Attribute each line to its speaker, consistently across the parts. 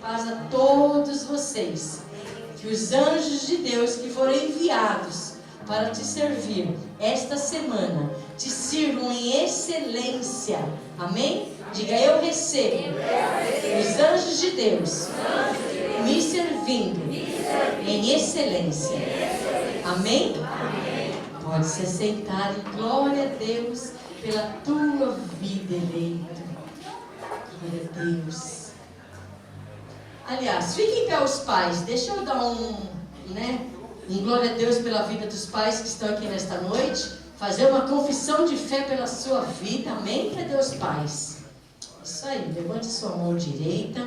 Speaker 1: Paz a todos vocês. Que os anjos de Deus que foram enviados para te servir esta semana te sirvam em excelência. Amém? Diga: eu recebo os anjos de Deus me servindo em excelência. Amém? Pode se sentar e glória a Deus pela tua vida, eleito. Glória a Deus. Aliás, fiquem em pé os pais. Deixa eu dar um glória a Deus pela vida dos pais que estão aqui nesta noite. Fazer uma confissão de fé pela sua vida. Amém? Cadê os pais? Isso aí, levante sua mão direita.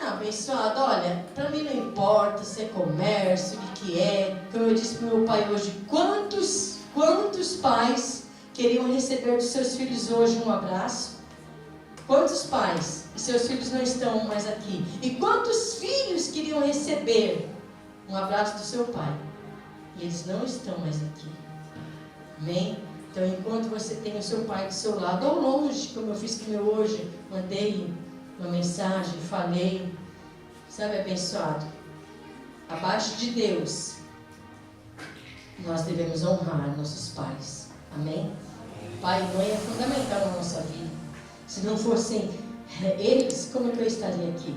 Speaker 1: Abençoado, olha, para mim não importa se é comércio, o que é. Como eu disse para o meu pai hoje, quantos pais queriam receber dos seus filhos hoje um abraço? Quantos pais e seus filhos não estão mais aqui? E quantos filhos queriam receber um abraço do seu pai? E eles não estão mais aqui. Amém? Então, enquanto você tem o seu pai do seu lado, ou longe, como eu fiz com o meu hoje, mandei uma mensagem, falei, sabe, abençoado, abaixo de Deus, nós devemos honrar nossos pais. Amém? Pai e mãe é fundamental na nossa vida. Se não fossem eles, como é que eu estaria aqui?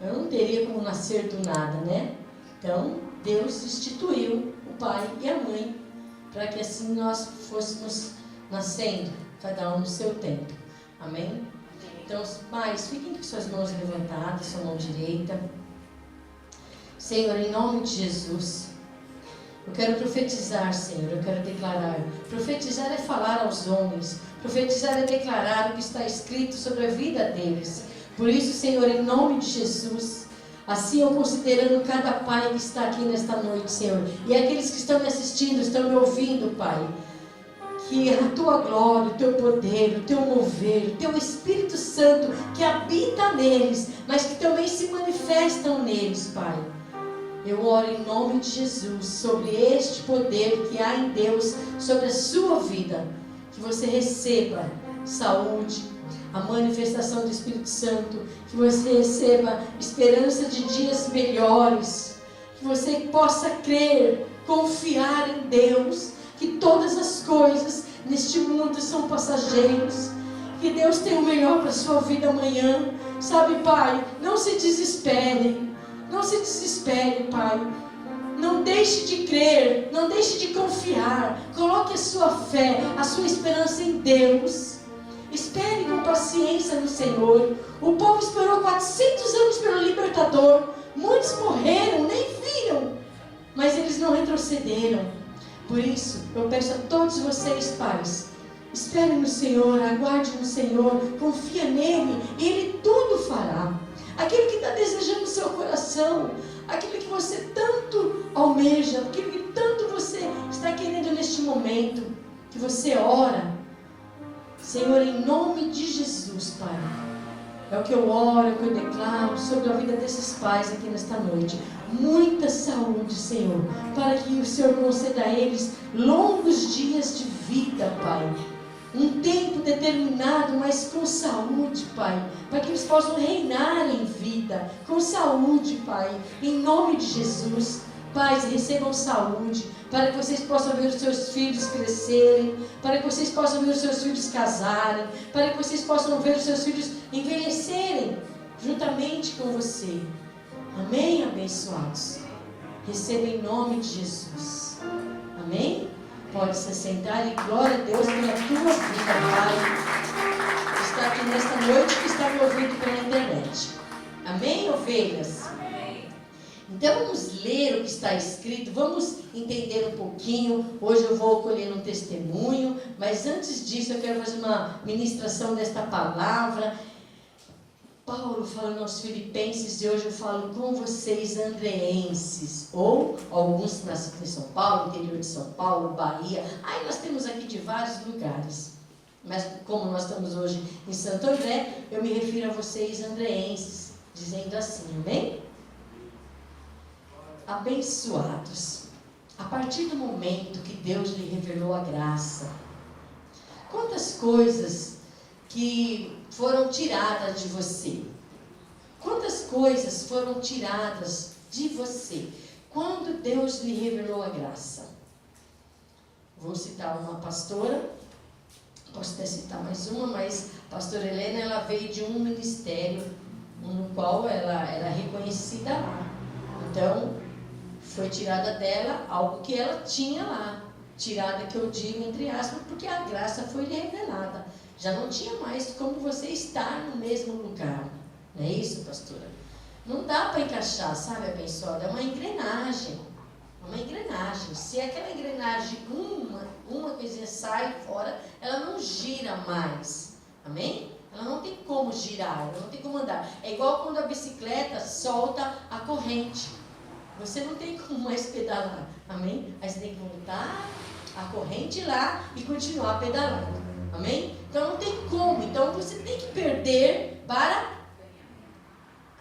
Speaker 1: Eu não teria como nascer do nada, né? Então, Deus instituiu o pai e a mãe para que assim nós fôssemos nascendo, cada um no seu tempo. Amém? Então, pais, fiquem com suas mãos levantadas, sua mão direita. Senhor, em nome de Jesus, eu quero profetizar, Senhor, eu quero declarar. Profetizar é falar aos homens. Profetizar é declarar o que está escrito sobre a vida deles. Por isso, Senhor, em nome de Jesus, assim eu considerando cada pai que está aqui nesta noite, Senhor, e aqueles que estão me assistindo, estão me ouvindo, Pai, que a Tua glória, o Teu poder, o Teu mover, o Teu Espírito Santo que habita neles, mas que também se manifestam neles, Pai. Eu oro em nome de Jesus sobre este poder que há em Deus, sobre a sua vida, que você receba saúde, a manifestação do Espírito Santo, que você receba esperança de dias melhores, que você possa crer, confiar em Deus, que todas as coisas neste mundo são passageiros, que Deus tem o melhor para a sua vida amanhã. Sabe, Pai, não se desespere, Pai. Não deixe de crer, não deixe de confiar. Coloque a sua fé, a sua esperança em Deus. Espere com paciência no Senhor. O povo esperou 400 anos pelo libertador. Muitos morreram, nem viram, mas eles não retrocederam. Por isso, eu peço a todos vocês, pais, espere no Senhor, aguarde no Senhor, confia nele, e Ele tudo fará. Aquilo que está desejando no seu coração, aquilo que você tanto almeja, aquilo que tanto você está querendo neste momento, que você ora, Senhor, em nome de Jesus, Pai, é o que eu oro, é o que eu declaro sobre a vida desses pais aqui nesta noite. Muita saúde, Senhor, para que o Senhor conceda a eles longos dias de vida, Pai. Um tempo determinado, mas com saúde, Pai, para que eles possam reinar em vida, com saúde, Pai, em nome de Jesus. Pais, recebam saúde, para que vocês possam ver os seus filhos crescerem, para que vocês possam ver os seus filhos casarem, para que vocês possam ver os seus filhos envelhecerem juntamente com você. Amém, abençoados? Receba em nome de Jesus. Amém? Pode se sentar e glória a Deus pela tua vida, Pai, que está aqui nesta noite, que está me ouvindo pela internet. Amém, ovelhas? Amém. Então vamos ler o que está escrito, vamos entender um pouquinho. Hoje eu vou colher um testemunho, mas antes disso eu quero fazer uma ministração desta palavra. Paulo falando aos filipenses, e hoje eu falo com vocês, andreenses, ou alguns nascidos em São Paulo, interior de São Paulo, Bahia. Aí nós temos aqui de vários lugares, mas como nós estamos hoje em Santo André, eu me refiro a vocês, andreenses, dizendo assim, amém? Abençoados, a partir do momento que Deus lhe revelou a graça, quantas coisas que foram tiradas de você, coisas foram tiradas de você quando Deus lhe revelou a graça? Vou citar uma pastora, posso até citar mais uma, mas a pastora Helena, ela veio de um ministério no qual ela era reconhecida lá. Então, foi tirada dela algo que ela tinha lá. Tirada, que eu digo entre aspas, porque a graça foi lhe revelada. Já não tinha mais como você estar no mesmo lugar. Não é isso, pastora? Não dá para encaixar, sabe, abençoada? É uma engrenagem. Uma engrenagem. Se aquela engrenagem, uma coisinha sai fora, ela não gira mais. Amém? Ela não tem como girar, ela não tem como andar. É igual quando a bicicleta solta a corrente. Você não tem como mais pedalar. Amém? Aí você tem que voltar a corrente lá e continuar pedalando. Amém? Então não tem como. Então você tem que perder para...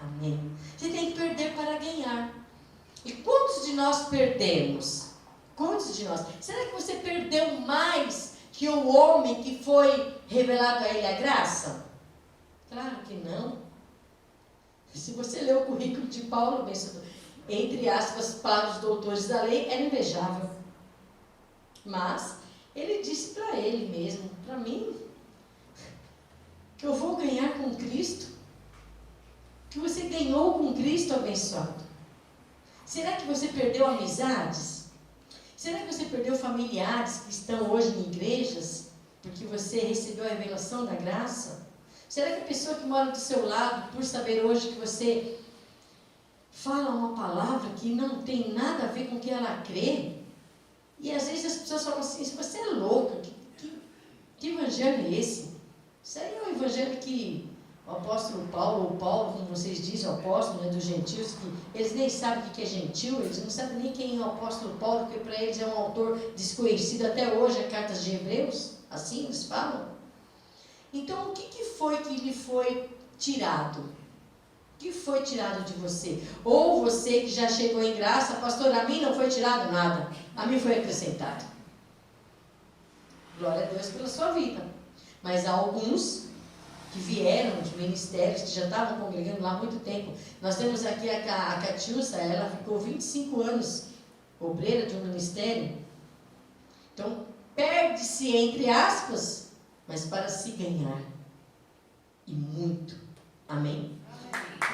Speaker 1: Amém? Você tem que perder para ganhar. E quantos de nós perdemos? Quantos de nós? Será que você perdeu mais que o homem que foi revelado a ele a graça? Claro que não. Se você ler o currículo de Paulo, entre aspas, para os doutores da lei, era invejável. Mas ele disse para ele mesmo, para mim, que eu vou ganhar com Cristo, que você ganhou com Cristo, abençoado. Será que você perdeu amizades? Será que você perdeu familiares que estão hoje em igrejas, porque você recebeu a revelação da graça? Será que a pessoa que mora do seu lado, por saber hoje que você fala uma palavra que não tem nada a ver com o que ela crê, e às vezes as pessoas falam assim, você é louca, que evangelho é esse? Isso aí é um evangelho que o apóstolo Paulo, ou Paulo, como vocês dizem, o apóstolo, né, dos gentios, que eles nem sabem o que é gentil, eles não sabem nem quem é o apóstolo Paulo, porque para eles é um autor desconhecido até hoje, a cartas de Hebreus, assim eles falam. Então, o que foi que lhe foi tirado? O que foi tirado de você? Ou você que já chegou em graça, pastor, a mim não foi tirado nada, a mim foi acrescentado. Glória a Deus pela sua vida. Mas há alguns que vieram de ministérios, que já estavam congregando lá há muito tempo. Nós temos aqui a Catiúcia, ela ficou 25 anos obreira de um ministério. Então, perde-se, entre aspas, mas para se ganhar. E muito. Amém?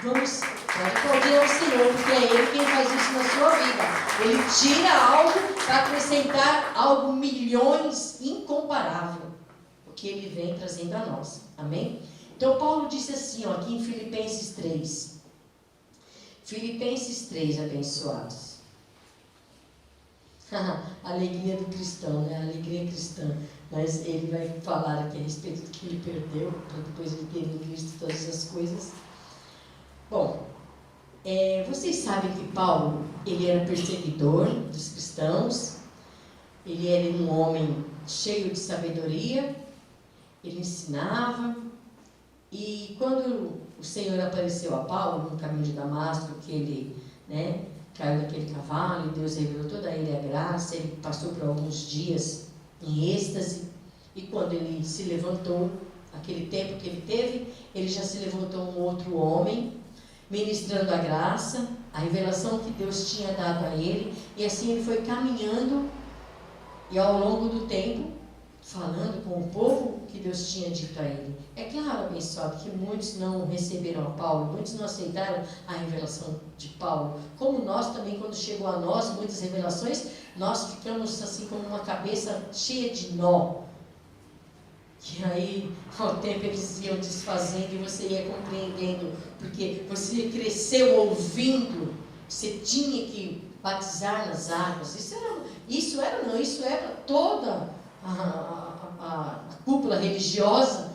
Speaker 1: Vamos aplaudir ao Senhor, porque é Ele quem faz isso na sua vida. Ele tira algo para acrescentar algo milhões incomparável, o que Ele vem trazendo a nós. Amém? Então Paulo disse assim, ó, aqui em Filipenses 3. Filipenses 3, abençoados. A alegria do cristão, né? A alegria cristã. Mas ele vai falar aqui a respeito do que ele perdeu, para depois ele ter em Cristo todas as coisas. Bom, vocês sabem que Paulo, ele era perseguidor dos cristãos, ele era um homem cheio de sabedoria, ele ensinava, e quando o Senhor apareceu a Paulo no caminho de Damasco, que ele, né, caiu daquele cavalo, e Deus revelou toda a ele a graça, ele passou por alguns dias em êxtase, e quando ele se levantou, aquele tempo que ele teve, ele já se levantou um outro homem, ministrando a graça, a revelação que Deus tinha dado a ele, e assim ele foi caminhando, e ao longo do tempo, falando com o povo que Deus tinha dito a ele. É claro, abençoado, que muitos não receberam a Paulo, muitos não aceitaram a revelação de Paulo. Como nós também, quando chegou a nós muitas revelações, nós ficamos assim como uma cabeça cheia de nó. Que aí, ao tempo, eles iam desfazendo e você ia compreendendo, porque você cresceu ouvindo, você tinha que batizar nas águas. Isso era toda a cúpula religiosa.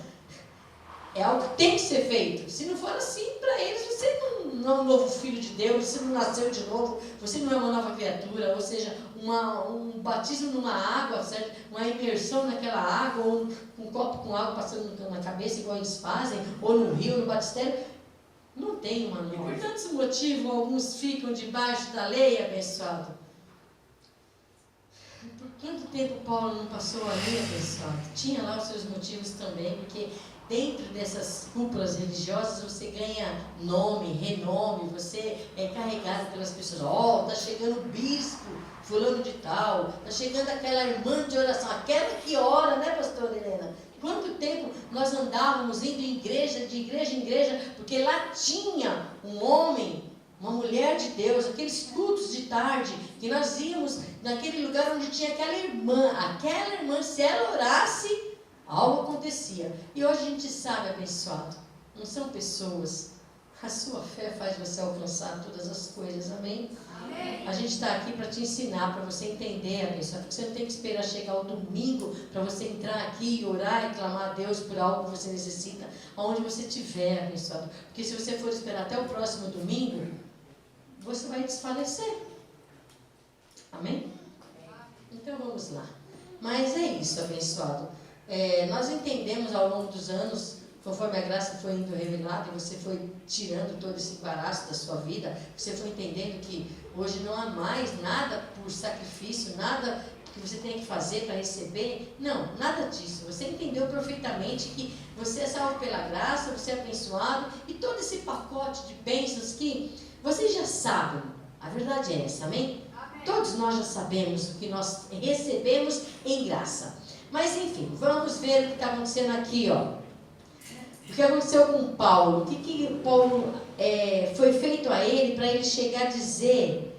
Speaker 1: É algo que tem que ser feito. Se não for assim, para eles, você não é um novo filho de Deus, você não nasceu de novo, você não é uma nova criatura, ou seja, um batismo numa água, certo? Uma imersão naquela água, ou um copo com água passando na cabeça, igual eles fazem, ou no rio, no batistério. Não tem uma nova. Por tantos motivos, alguns ficam debaixo da lei, abençoado. Por quanto tempo Paulo não passou ali, abençoado? Tinha lá os seus motivos também, porque dentro dessas cúpulas religiosas você ganha nome, renome, você é carregado pelas pessoas. Ó, tá chegando o bispo fulano de tal, tá chegando aquela irmã de oração, aquela que ora, né, pastora Helena? Quanto tempo nós andávamos indo de igreja em igreja, porque lá tinha um homem, uma mulher de Deus, aqueles cultos de tarde, que nós íamos naquele lugar onde tinha aquela irmã, se ela orasse, algo acontecia. E hoje a gente sabe, abençoado, não são pessoas, a sua fé faz você alcançar todas as coisas, amém? Amém. A gente está aqui para te ensinar, para você entender, abençoado, porque você não tem que esperar chegar o domingo para você entrar aqui e orar e clamar a Deus por algo que você necessita, aonde você estiver, abençoado. Porque se você for esperar até o próximo domingo, você vai desfalecer. Amém? Então vamos lá. Mas é isso, abençoado. Nós entendemos ao longo dos anos, conforme a graça foi indo revelada e você foi tirando todo esse embaraço da sua vida, você foi entendendo que hoje não há mais nada por sacrifício, nada que você tem que fazer para receber. Não, nada disso. Você entendeu perfeitamente que você é salvo pela graça, você é abençoado, e todo esse pacote de bênçãos que vocês já sabem. A verdade é essa, amém? Amém. Todos nós já sabemos o que nós recebemos em graça. Mas enfim, vamos ver o que está acontecendo aqui, ó. O que aconteceu com Paulo? O que Paulo foi feito a ele para ele chegar a dizer?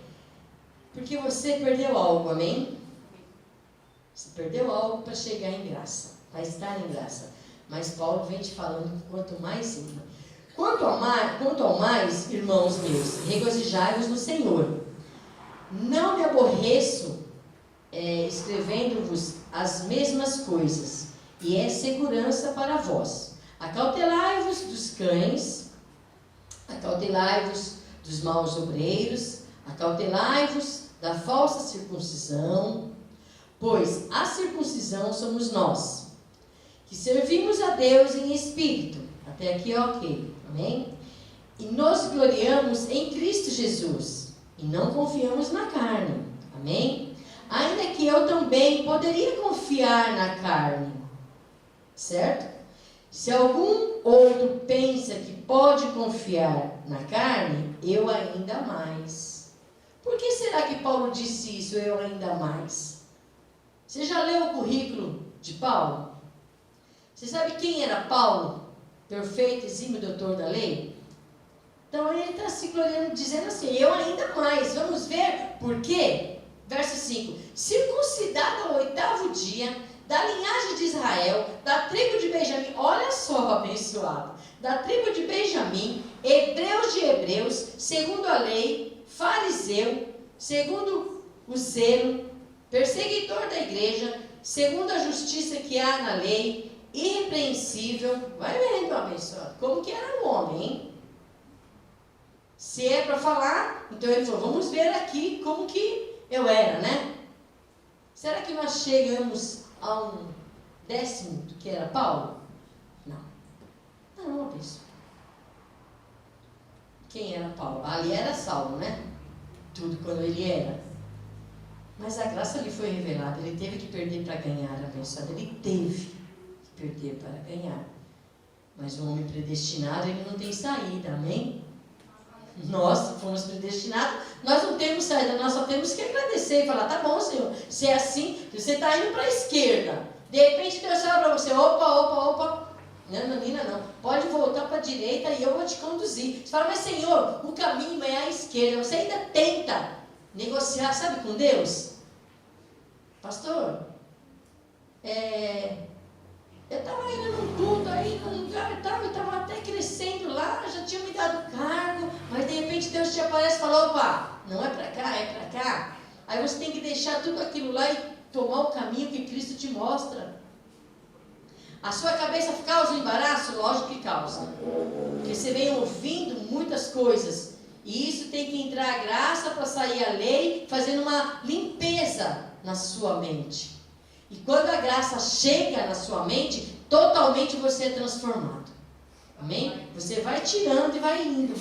Speaker 1: Porque você perdeu algo, amém? Você perdeu algo para chegar em graça, para estar em graça. Mas Paulo vem te falando que quanto mais quanto ao mais, irmãos meus, regozijai-vos no Senhor. Não me aborreço escrevendo-vos as mesmas coisas, e é segurança para vós. Acautelai-vos dos cães, acautelai-vos dos maus obreiros, acautelai-vos da falsa circuncisão, pois a circuncisão somos nós, que servimos a Deus em espírito. Até aqui ok, amém? E nos gloriamos em Cristo Jesus, e não confiamos na carne, amém? Ainda que eu também poderia confiar na carne, certo? Se algum outro pensa que pode confiar na carne, eu ainda mais. Por que será que Paulo disse isso, eu ainda mais? Você já leu o currículo de Paulo? Você sabe quem era Paulo? Perfeito, exímio doutor da lei? Então ele está se gloriando, dizendo assim, eu ainda mais. Vamos ver por quê? Verso 5. Circuncidado ao 8º dia, da linhagem de Israel, da tribo de Benjamim, olha só, abençoado, da tribo de Benjamim, hebreus de hebreus, segundo a lei, fariseu, segundo o zelo, perseguidor da igreja, segundo a justiça que há na lei, irrepreensível. Vai vendo, abençoado, como que era o homem, hein? Se é para falar, então ele falou, vamos ver aqui como que eu era, né? Será que nós chegamos a um 10º do que era Paulo? Não, pessoal. Quem era Paulo? Ali era Saulo, né? Tudo quando ele era. Mas a graça lhe foi revelada. Ele teve que perder para ganhar, abençoado. Ele teve que perder para ganhar. Mas o homem predestinado, ele não tem saída, amém? Nós fomos predestinados, nós não temos saída, nós só temos que agradecer e falar, tá bom, Senhor, se é assim, você está indo para a esquerda, de repente Deus fala para você, opa, não, menina, não, pode voltar para a direita e eu vou te conduzir. Você fala, mas Senhor, o caminho é à esquerda, você ainda tenta negociar, sabe, com Deus? Pastor, eu estava indo num culto aí, num lugar e tal, eu estava até crescendo lá, já tinha me dado cargo, mas de repente Deus te aparece e fala, opa, não é para cá, é para cá. Aí você tem que deixar tudo aquilo lá e tomar o caminho que Cristo te mostra. A sua cabeça causa um embaraço? Lógico que causa. Porque você vem ouvindo muitas coisas, e isso tem que entrar a graça para sair a lei, fazendo uma limpeza na sua mente. E quando a graça chega na sua mente, totalmente você é transformado. Amém? Você vai tirando e vai indo.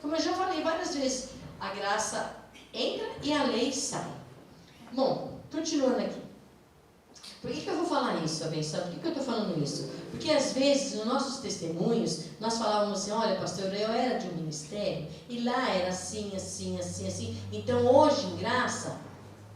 Speaker 1: Como eu já falei várias vezes, a graça entra e a lei sai. Bom, continuando aqui. Por que eu vou falar isso, abençoado? Por que eu estou falando isso? Porque às vezes, nos nossos testemunhos, nós falávamos assim, olha pastor, eu era de um ministério, e lá era assim, assim, assim, assim. Então hoje, em graça,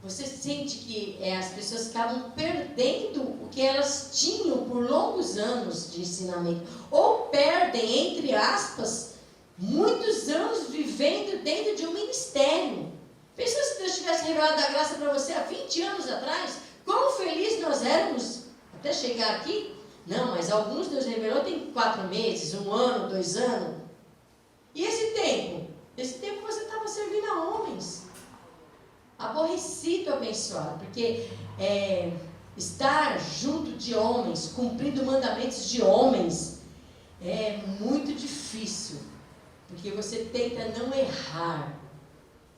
Speaker 1: você sente que as pessoas acabam perdendo o que elas tinham por longos anos de ensinamento. Ou perdem, entre aspas, muitos anos vivendo dentro de um ministério. Pensa se Deus tivesse revelado a graça para você há 20 anos atrás, quão felizes nós éramos até chegar aqui. Não, mas alguns Deus revelou tem 4 meses, 1 ano, 2 anos. E esse tempo? Esse tempo você estava servindo a homens. Aborrecido, abençoado, porque estar junto de homens, cumprindo mandamentos de homens, é muito difícil, porque você tenta não errar,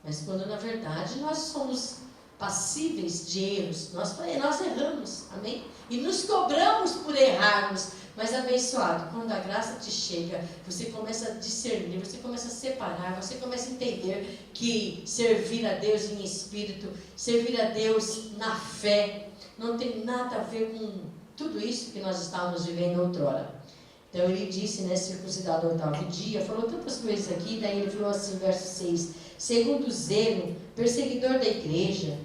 Speaker 1: mas quando na verdade nós somos passíveis de erros, nós erramos, amém? E nos cobramos por errarmos, mas abençoado, quando a graça te chega, você começa a discernir, você começa a separar, você começa a entender que servir a Deus em espírito, servir a Deus na fé, não tem nada a ver com tudo isso que nós estávamos vivendo outrora. Então ele disse, né, circuncidado ao 8º dia, falou tantas coisas aqui, daí ele falou assim, verso 6, segundo zelo, perseguidor da igreja.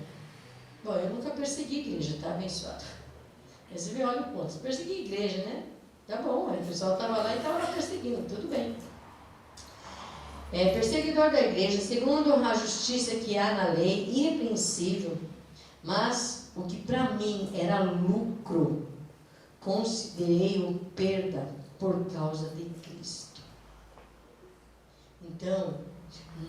Speaker 1: Bom, eu nunca persegui igreja, tá, abençoado? Mas você vê, olha o ponto, persegui igreja, né? Tá bom, o pessoal estava lá e estava lá perseguindo, tudo bem. Perseguidor da igreja, segundo a justiça que há na lei, irrepreensível, mas o que para mim era lucro, considerei-o perda por causa de Cristo. Então,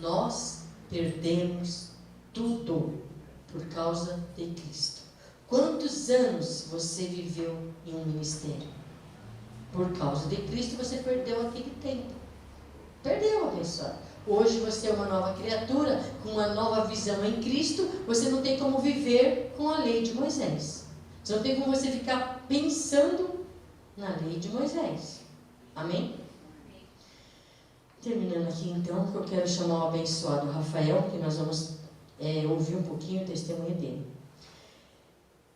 Speaker 1: nós perdemos tudo por causa de Cristo. Quantos anos você viveu em um ministério? Por causa de Cristo você perdeu aquele tempo. Perdeu, abençoado. Hoje você é uma nova criatura, com uma nova visão em Cristo. Você não tem como viver com a lei de Moisés. Você não tem como você ficar pensando na lei de Moisés. Amém? Terminando aqui então, eu quero chamar o abençoado Rafael, que nós vamos ouvir um pouquinho o testemunho dele.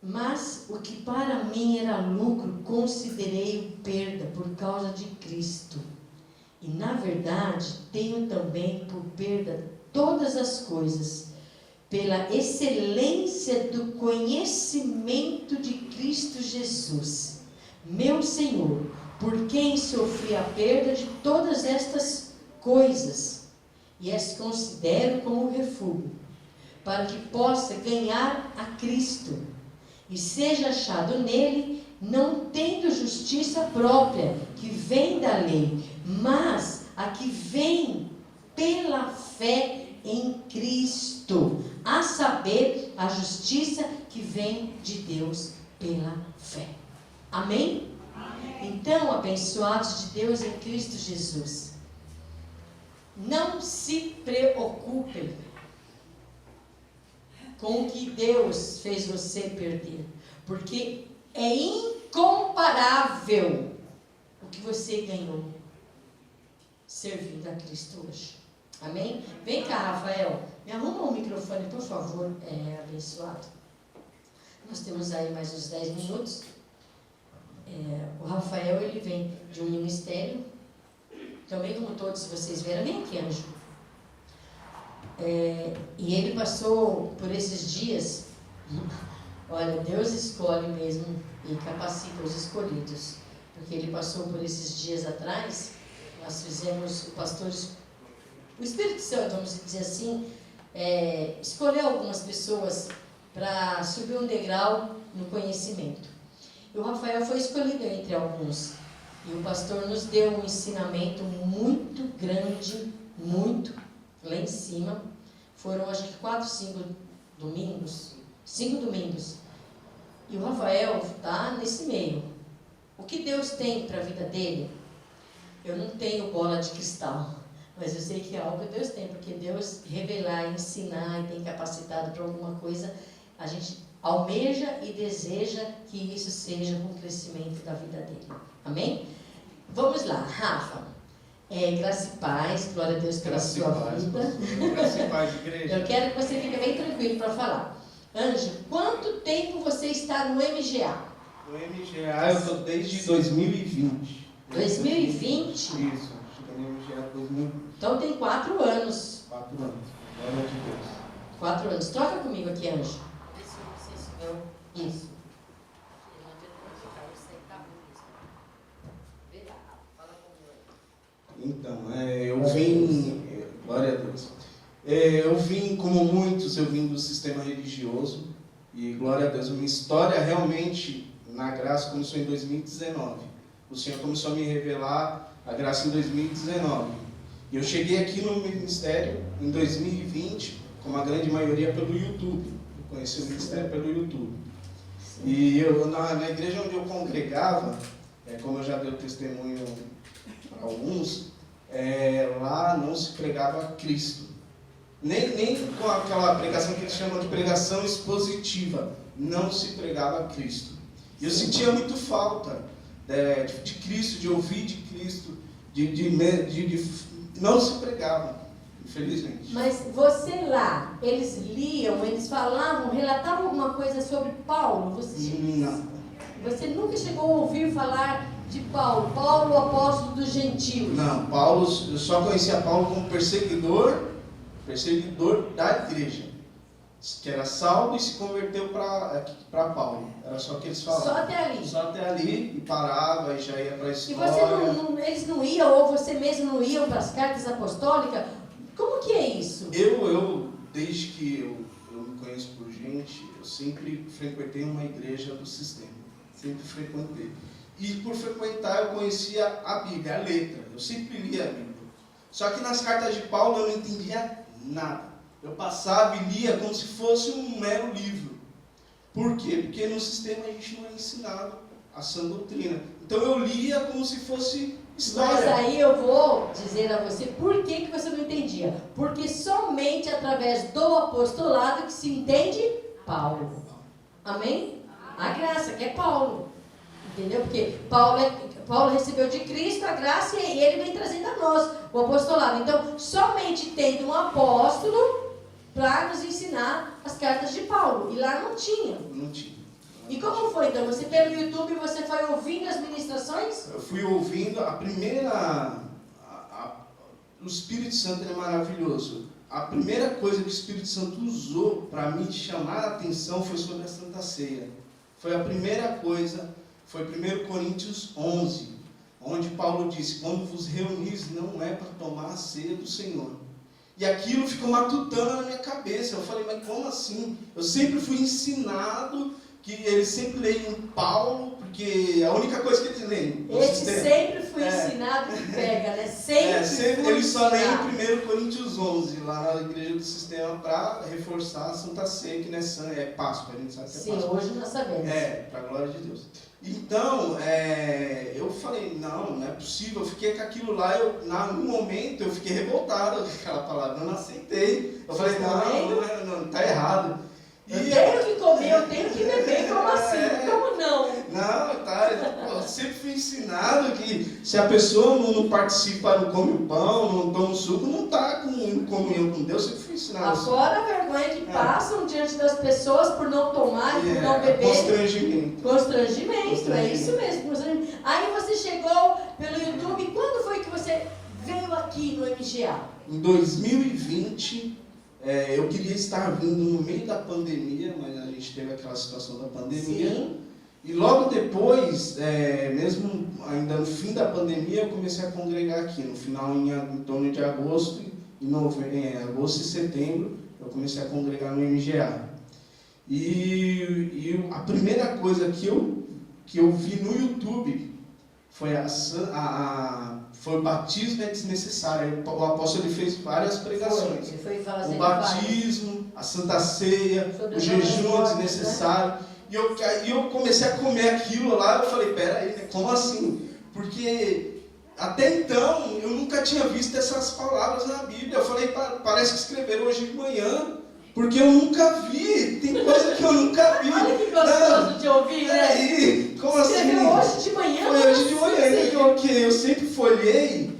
Speaker 1: Mas o que para mim era lucro, considerei perda por causa de Cristo. E na verdade, tenho também por perda todas as coisas, pela excelência do conhecimento de Cristo Jesus, meu Senhor, por quem sofri a perda de todas estas coisas, e as considero como refúgio, para que possa ganhar a Cristo, e seja achado nele, não tendo justiça própria, que vem da lei, mas a que vem pela fé em Cristo, a saber, a justiça que vem de Deus pela fé. Amém? Amém. Então, abençoados de Deus em Cristo Jesus, não se preocupem com o que Deus fez você perder, porque é incomparável o que você ganhou servindo a Cristo hoje. Amém? Vem cá, Rafael, me arruma um microfone, por favor, abençoado. Nós temos aí mais uns 10 minutos. O Rafael, ele vem de um ministério, também como todos vocês viram, vem aqui, anjo. E ele passou por esses dias. Olha, Deus escolhe mesmo e capacita os escolhidos, porque ele passou por esses dias atrás. Nós fizemos, o Espírito Santo, vamos dizer assim, escolheu algumas pessoas para subir um degrau no conhecimento. E o Rafael foi escolhido entre alguns. E o pastor nos deu um ensinamento muito grande, muito lá em cima. Foram, acho que 4, 5 domingos. 5 domingos. E o Rafael está nesse meio. O que Deus tem para a vida dele? Eu não tenho bola de cristal, mas eu sei que é algo que Deus tem, porque Deus revelar, ensinar e tem capacitado para alguma coisa, a gente almeja e deseja que isso seja com o crescimento da vida dele. Amém? Vamos lá, Rafa. Graça e paz, glória a Deus pela sua vida.
Speaker 2: Graça e paz, igreja.
Speaker 1: Eu quero que você fique bem tranquilo para falar. Anjo, quanto tempo você está no MGA?
Speaker 2: No MGA eu estou desde 2020.
Speaker 1: 2020?
Speaker 2: Isso, cheguei no MGA 2020.
Speaker 1: Então tem 4 anos.
Speaker 2: 4 anos, glória de Deus.
Speaker 1: 4 anos. Troca comigo aqui, Anjo. Isso.
Speaker 2: Então, eu vim, glória a Deus, eu vim, como muitos, eu vim do sistema religioso, e glória a Deus, minha história realmente, na graça, começou em 2019. O Senhor começou a me revelar a graça em 2019. E eu cheguei aqui no ministério em 2020, como a grande maioria, pelo YouTube. Eu conheci o ministério pelo YouTube. E eu, na igreja onde eu congregava, como eu já dei o testemunho para alguns, lá não se pregava Cristo. Nem com aquela pregação que eles chamam de pregação expositiva, não se pregava Cristo. E eu sentia muito falta de Cristo, de ouvir de Cristo, não se pregava, infelizmente.
Speaker 1: Mas você lá, eles liam, eles falavam, relatavam alguma coisa sobre Paulo? Você nunca chegou a ouvir falar de Paulo, o apóstolo dos gentios?
Speaker 2: Não, Paulo, eu só conhecia Paulo como perseguidor da igreja, que era Saulo e se converteu para Paulo. Era só o que eles falavam.
Speaker 1: Só até ali?
Speaker 2: Só até ali, e parava, e já ia para a escola.
Speaker 1: E eles não iam, ou você mesmo não iam para as cartas apostólicas? Como que é isso?
Speaker 2: Eu desde que eu me conheço por gente, eu sempre frequentei uma igreja do sistema. Sempre frequentei. E por frequentar eu conhecia a Bíblia, a letra. Eu sempre lia a Bíblia. Só que nas cartas de Paulo eu não entendia nada. Eu passava e lia como se fosse um mero livro. Por quê? Porque no sistema a gente não é ensinado a sã doutrina. Então eu lia como se fosse história.
Speaker 1: Mas aí eu vou dizer a você por que você não entendia. Porque somente através do apostolado que se entende Paulo. Amém? A graça, que é Paulo. Entendeu? Porque Paulo recebeu de Cristo a graça e ele vem trazendo a nós o apostolado. Então, somente tendo um apóstolo para nos ensinar as cartas de Paulo. E lá não tinha.
Speaker 2: Não tinha.
Speaker 1: E como foi então? Você pelo YouTube, você foi ouvindo as ministrações?
Speaker 2: Eu fui ouvindo a primeira... O Espírito Santo é maravilhoso. A primeira coisa que o Espírito Santo usou para me chamar a atenção foi sobre a Santa Ceia. Foi a primeira coisa, foi 1 Coríntios 11, onde Paulo disse, quando vos reunis não é para tomar a ceia do Senhor. E aquilo ficou matutando na minha cabeça. Eu falei, mas como assim? Eu sempre fui ensinado que eles sempre leem Paulo, porque a única coisa que eles leem...
Speaker 1: Sempre fui ensinado que pega, né? Sempre
Speaker 2: eles só leem 1 Coríntios 11, lá na igreja do sistema, para reforçar a Santa Ceia, que não é Páscoa, a gente sabe que é Páscoa.
Speaker 1: Sim, hoje nós sabemos.
Speaker 2: Para a glória de Deus. Então, eu falei, não é possível, eu fiquei com aquilo lá, em algum momento eu fiquei revoltado com aquela palavra, eu não aceitei. Eu falei, não, tá errado.
Speaker 1: Eu tenho que comer, eu tenho que beber, como assim? Como não?
Speaker 2: Não, eu sempre fui ensinado que se a pessoa não participa, não come o pão, não toma o suco, não está com comunhão com Deus, eu sempre fui ensinado assim.
Speaker 1: Afora a vergonha que passam diante das pessoas por não tomar e por não beber. Constrangimento, é isso mesmo. Aí você chegou pelo YouTube, quando foi que você veio aqui no MGA?
Speaker 2: Em 2020, eu queria estar vindo no meio da pandemia, mas a gente teve aquela situação da pandemia. Sim. E logo depois, mesmo ainda no fim da pandemia, eu comecei a congregar aqui. No final, em torno de agosto, agosto e setembro, eu comecei a congregar no MGA. E a primeira coisa que eu vi no YouTube foi o batismo é desnecessário. O apóstolo ele fez várias pregações. O batismo, a Santa Ceia, o jejum é desnecessário. E eu comecei a comer aquilo lá, eu falei, peraí, né? Como assim? Porque até então eu nunca tinha visto essas palavras na Bíblia. Eu falei, parece que escreveram hoje de manhã, porque eu nunca vi, tem coisa que eu nunca vi.
Speaker 1: Olha que gostoso de ouvir, né?
Speaker 2: Peraí, como assim?
Speaker 1: Escreveu hoje de manhã?
Speaker 2: Foi hoje de manhã, porque eu sempre folhei,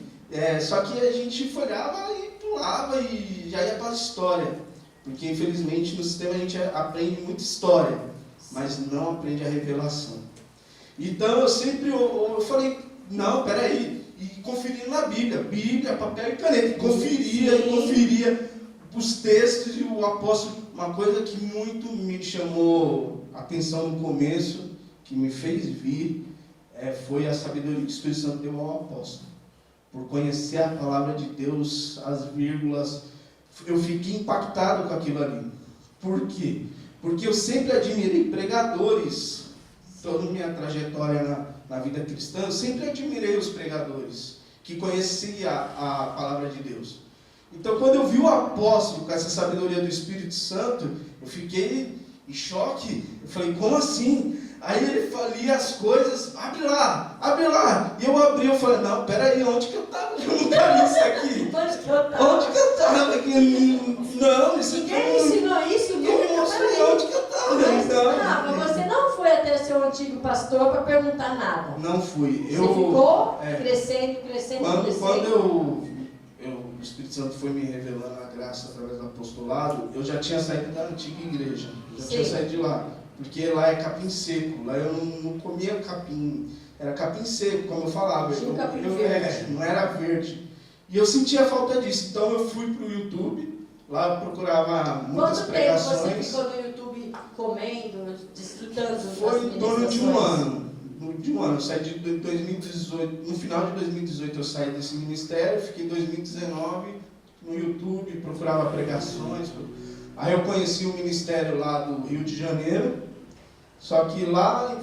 Speaker 2: só que a gente folhava e pulava e já ia para a história. Porque, infelizmente, no sistema a gente aprende muita história, mas não aprende a revelação. Então, eu falei, não, peraí, e conferindo na Bíblia, papel e caneta, conferia os textos, e o apóstolo, uma coisa que muito me chamou a atenção no começo, que me fez vir, foi a sabedoria que o Espírito Santo deu ao apóstolo. Por conhecer a palavra de Deus, as vírgulas, eu fiquei impactado com aquilo ali. Por quê? Porque eu sempre admirei pregadores, toda a minha trajetória na vida cristã, eu sempre admirei os pregadores, que conheciam a palavra de Deus. Então, quando eu vi o apóstolo com essa sabedoria do Espírito Santo, eu fiquei em choque. Eu falei, como assim? Aí ele falia as coisas, abre lá. E eu abri, eu falei, não, peraí, onde que eu estava? Eu nunca vi isso aqui. Onde que eu estava? Não, isso aqui.
Speaker 1: Quem ensinou isso?
Speaker 2: Quem me mostrou onde que eu estava?
Speaker 1: Mas você não foi até seu antigo pastor para perguntar nada.
Speaker 2: Não fui.
Speaker 1: Você ficou crescendo.
Speaker 2: Quando o Espírito Santo foi me revelando a graça através do apostolado, eu já tinha saído da antiga igreja. Tinha saído de lá. Porque lá é capim seco, lá eu não comia capim, era capim seco, como eu falava, não era verde. E eu sentia falta disso, então eu fui para o YouTube, lá eu procurava muitas pregações.
Speaker 1: Quanto tempo você ficou no YouTube comendo, desfrutando?
Speaker 2: Foi em torno de um ano. Eu saí de 2018, no final de 2018 eu saí desse ministério, fiquei em 2019 no YouTube, procurava pregações. Aí eu conheci o ministério lá do Rio de Janeiro, só que lá,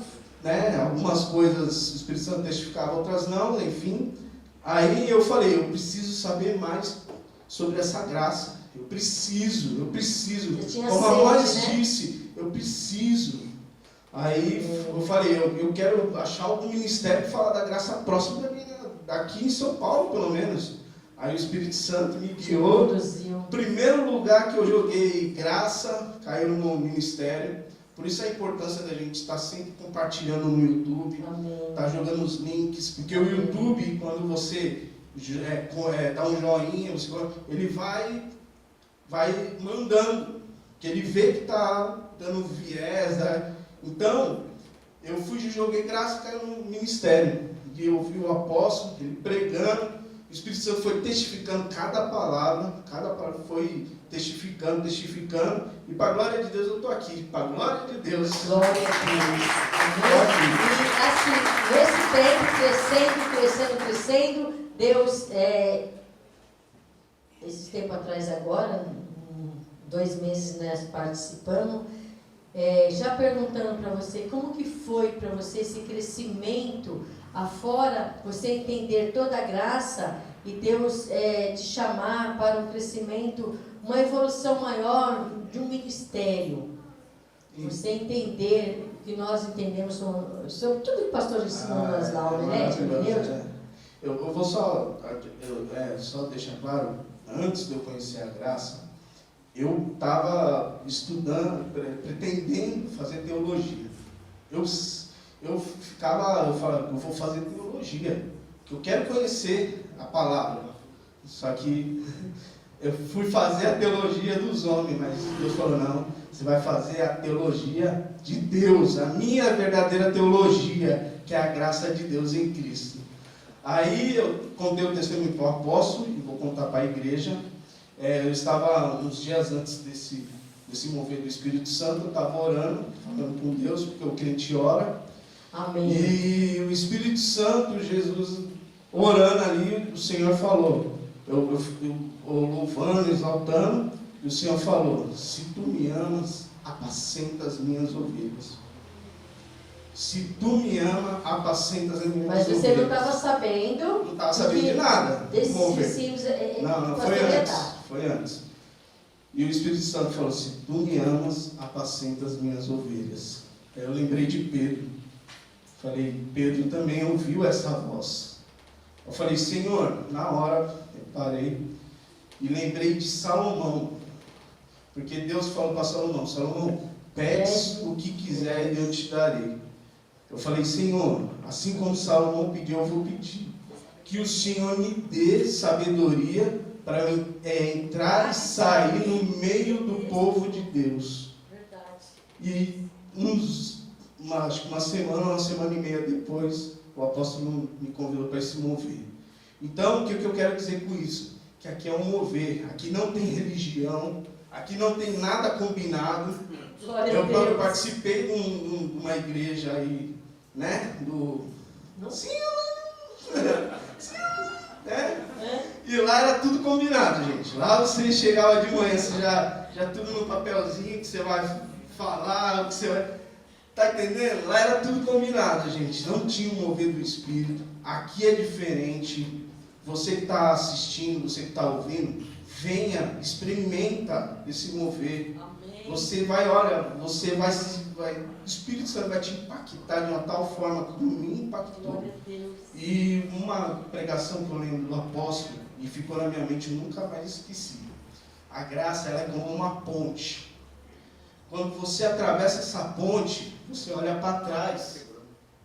Speaker 2: algumas coisas o Espírito Santo testificava, outras não, enfim. Aí eu falei, eu preciso saber mais sobre essa graça. Eu preciso. Como a Lois disse, eu preciso. Aí eu falei, eu quero achar algum ministério que fala da graça próxima da minha, daqui em São Paulo, pelo menos. Aí o Espírito Santo me guiou. O primeiro lugar que eu joguei graça, caiu no ministério. Por isso a importância da gente estar sempre compartilhando no YouTube, estar jogando os links, porque o YouTube, quando você dá um joinha, ele vai mandando, que ele vê que está dando viés. Então, eu joguei graça, caiu no ministério. E eu vi o apóstolo, ele pregando, o Espírito Santo foi testificando cada palavra foi testificando, e para a glória de Deus eu estou aqui, para a glória de Deus.
Speaker 1: Glória a Deus. E assim, nesse tempo, crescendo, Deus, esse tempo atrás agora, 2 meses participando, já perguntando para você, como que foi para você esse crescimento afora, você entender toda a graça e Deus te chamar para um crescimento, uma evolução maior de um ministério. Você entender o que nós entendemos sobre tudo que o pastor ensinou nas aulas, né?
Speaker 2: Eu vou só deixar claro, antes de eu conhecer a graça, eu estava estudando, pretendendo fazer teologia. Eu falava, eu vou fazer teologia, que eu quero conhecer a palavra. Só que eu fui fazer a teologia dos homens, mas Deus falou, não, você vai fazer a teologia de Deus, a minha verdadeira teologia, que é a graça de Deus em Cristo. Aí eu contei o testemunho para o apóstolo, e vou contar para a igreja. Eu estava, uns dias antes desse mover do Espírito Santo, eu estava orando, falando com Deus, porque o crente ora.
Speaker 1: Amém.
Speaker 2: E o Espírito Santo, Jesus, orando ali, o Senhor falou, eu louvando, exaltando, e o Senhor falou, se tu me amas, apacenta as minhas ovelhas. Se tu me ama, apacenta as minhas ovelhas.
Speaker 1: Mas você não estava sabendo?
Speaker 2: Não estava sabendo de nada. Não, foi antes. E o Espírito Santo falou, se tu me amas, apacenta as minhas ovelhas. Aí eu lembrei de Pedro. Falei, Pedro também ouviu essa voz. Eu falei, Senhor, na hora eu parei e lembrei de Salomão. Porque Deus falou para Salomão, Salomão, pede o que quiser e eu te darei. Eu falei, Senhor, assim como Salomão pediu, eu vou pedir. Que o Senhor me dê sabedoria para entrar e sair no meio do povo de Deus.
Speaker 1: Verdade.
Speaker 2: E acho que uma semana e meia depois, o apóstolo me convidou para se mover. Então, o que eu quero dizer com isso? Que aqui é um mover, aqui não tem religião, aqui não tem nada combinado. Eu participei de uma igreja aí, né? Sim ou não? Sim ou não? E lá era tudo combinado, gente. Lá você chegava de manhã, você já tudo no papelzinho que você vai falar, o que você vai... Tá entendendo? Lá era tudo combinado, gente. Não tinha um mover do Espírito. Aqui é diferente. Você que está assistindo, você que está ouvindo, venha, experimenta esse mover.
Speaker 1: Amém.
Speaker 2: Você vai, olha, o Espírito Santo vai te impactar de uma tal forma como me impactou.
Speaker 1: Glória a Deus.
Speaker 2: E uma pregação que eu lembro do apóstolo, e ficou na minha mente, eu nunca mais esqueci. A graça, ela é como uma ponte. Quando você atravessa essa ponte, você olha para trás,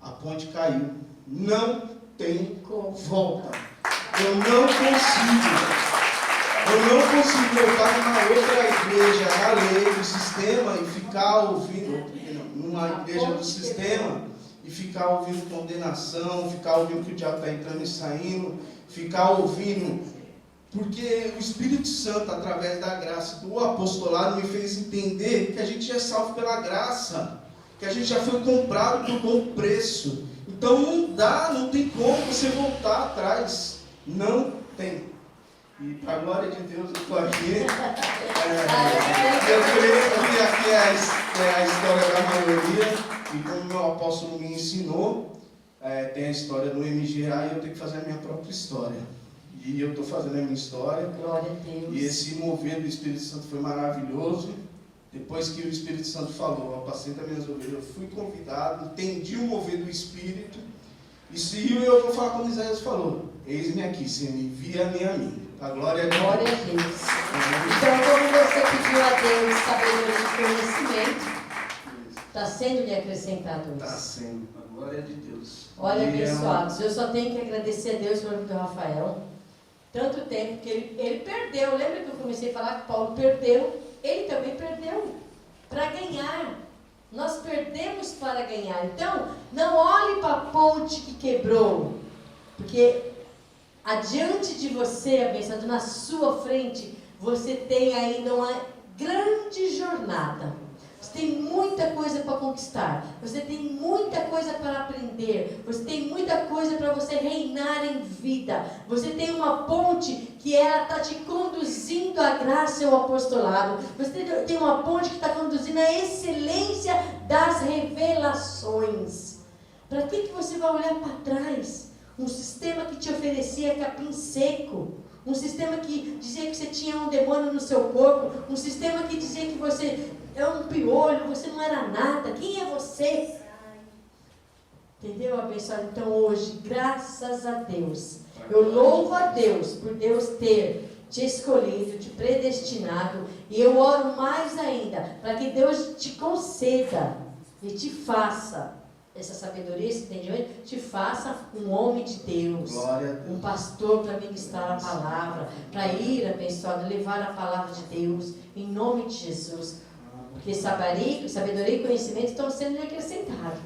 Speaker 2: a ponte caiu. Não tem volta. Eu não consigo voltar numa outra igreja, na lei, do sistema, e ficar ouvindo, numa igreja do sistema, e ficar ouvindo condenação, ficar ouvindo que o diabo está entrando e saindo, ficar ouvindo, porque o Espírito Santo, através da graça do apostolado, me fez entender que a gente é salvo pela graça, que a gente já foi comprado por bom preço. Então não tem como você voltar atrás. Não tem. E para a glória de Deus, eu estou aqui. Eu creio que aqui é a história da maioria. E como meu apóstolo me ensinou, tem a história do MGA e eu tenho que fazer a minha própria história. E eu estou fazendo a minha história.
Speaker 1: Glória a Deus.
Speaker 2: E esse mover do Espírito Santo foi maravilhoso. Depois que o Espírito Santo falou, apacenta minhas ovelhas, eu fui convidado, entendi o mover do Espírito. E se eu vou falar como Isaías falou, eis-me aqui, Senhor, envia-me a mim. A glória a Deus.
Speaker 1: Glória a Deus. Então, como você pediu a Deus sabedoria e conhecimento, está sendo lhe acrescentado isso.
Speaker 2: Está sendo, a glória de Deus.
Speaker 1: Olha, abençoados, eu só tenho que agradecer a Deus pelo do Rafael. Tanto tempo que ele perdeu. Lembra que eu comecei a falar que Paulo perdeu? Ele também perdeu para ganhar. Nós perdemos para ganhar. Então, não olhe para a ponte que quebrou, porque adiante de você, abençoado, na sua frente, você tem ainda uma grande jornada. Você tem muita coisa para conquistar. Você tem muita coisa para aprender. Você tem muita coisa para você reinar em vida. Você tem uma ponte que ela está te conduzindo à graça e ao apostolado. Você tem uma ponte que está conduzindo à excelência das revelações. Para que você vai olhar para trás? Um sistema que te oferecia capim seco. Um sistema que dizia que você tinha um demônio no seu corpo. Um sistema que dizia que você é um piolho, você não era nada. Quem é você? Entendeu, abençoado? Então hoje, graças a Deus, eu louvo a Deus por Deus ter te escolhido, te predestinado. E eu oro mais ainda, para que Deus te conceda e te faça essa sabedoria, esse entendimento, te faça um homem de Deus, um pastor para ministrar a palavra, para ir, abençoado, levar a palavra de Deus, em nome de Jesus. Porque sabedoria e conhecimento estão sendo acrescentados.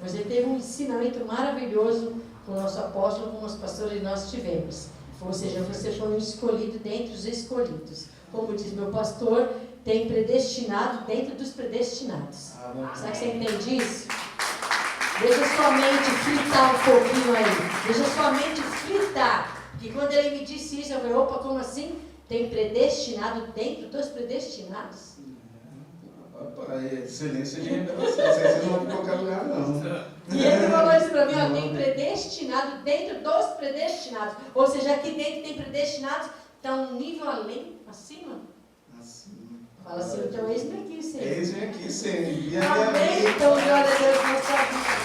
Speaker 1: Você teve um ensinamento maravilhoso com o nosso apóstolo, com os pastores que nós tivemos. Ou seja, você foi um escolhido dentre os escolhidos. Como diz meu pastor, tem predestinado dentro dos predestinados. Será que você entende isso? Deixa sua mente fritar um pouquinho aí. Deixa sua mente fritar. Porque quando ele me disse isso, eu falei, opa, como assim? Tem predestinado dentro dos predestinados?
Speaker 2: É excelência de revelação. Você não vai em qualquer lugar, não.
Speaker 1: E ele falou isso para mim, ó, tem predestinado dentro dos predestinados. Ou seja, aqui dentro tem predestinados, está um nível além, acima. Fala assim, então eis-me aqui, Senhor.
Speaker 2: Eis-me aqui, Senhor.
Speaker 1: Amém. Então, glória a Deus na sua vida.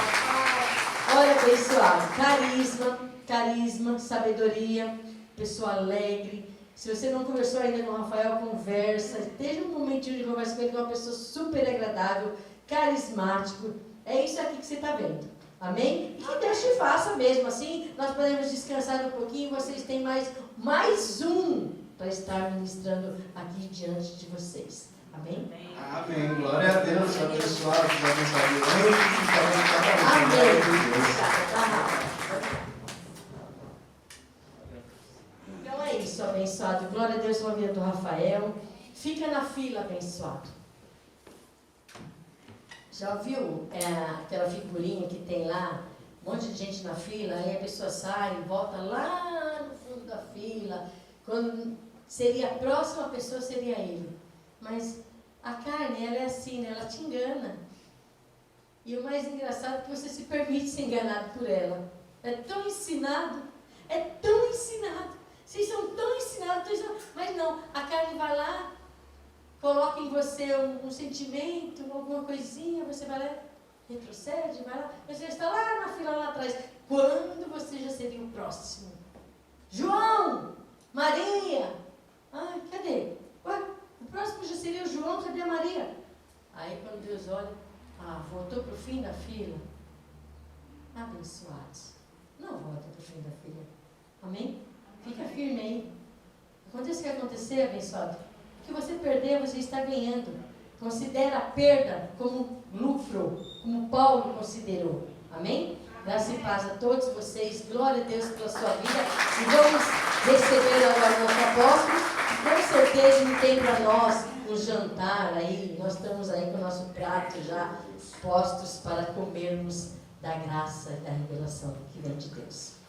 Speaker 1: Olha, abençoado. Carisma, sabedoria, pessoa alegre. Se você não conversou ainda com o Rafael, conversa. Esteja um momentinho de conversa com ele, que é uma pessoa super agradável, carismático. É isso aqui que você está vendo. Amém? E que Deus te faça mesmo. Assim, nós podemos descansar um pouquinho. Vocês têm mais um para estar ministrando aqui diante de vocês. Amém?
Speaker 2: Amém. Glória a Deus. Abençoado.
Speaker 1: Então é isso, abençoado. Glória a Deus pela vida do Rafael. Fica na fila, abençoado. Já viu aquela figurinha que tem lá? Um monte de gente na fila, aí a pessoa sai e volta lá no fundo da fila. Quando seria a próxima pessoa, seria ele. Mas a carne, ela é assim, né? Ela te engana. E o mais engraçado é que você se permite ser enganado por ela. É tão ensinado, vocês são tão ensinados, mas não, a carne vai lá, coloca em você um sentimento, alguma coisinha, você vai lá, retrocede, vai lá, você está lá na fila lá atrás. Quando você já seria o próximo? João, Maria, ai, cadê? Ué, o próximo já seria o João, cadê a Maria? Aí quando Deus olha, voltou para o fim da fila. Abençoados. Não volta para o fim da fila. Amém? Fica firme aí. Aconteça o que acontecer, abençoado. O que você perder, você está ganhando. Considera a perda como lucro, como Paulo considerou. Amém? Graça e paz a todos vocês. Glória a Deus pela sua vida. E vamos receber agora o nosso apóstolo. Com certeza não tem para nós um jantar aí. Nós estamos aí com o nosso prato já postos para comermos da graça e da revelação que vem de Deus.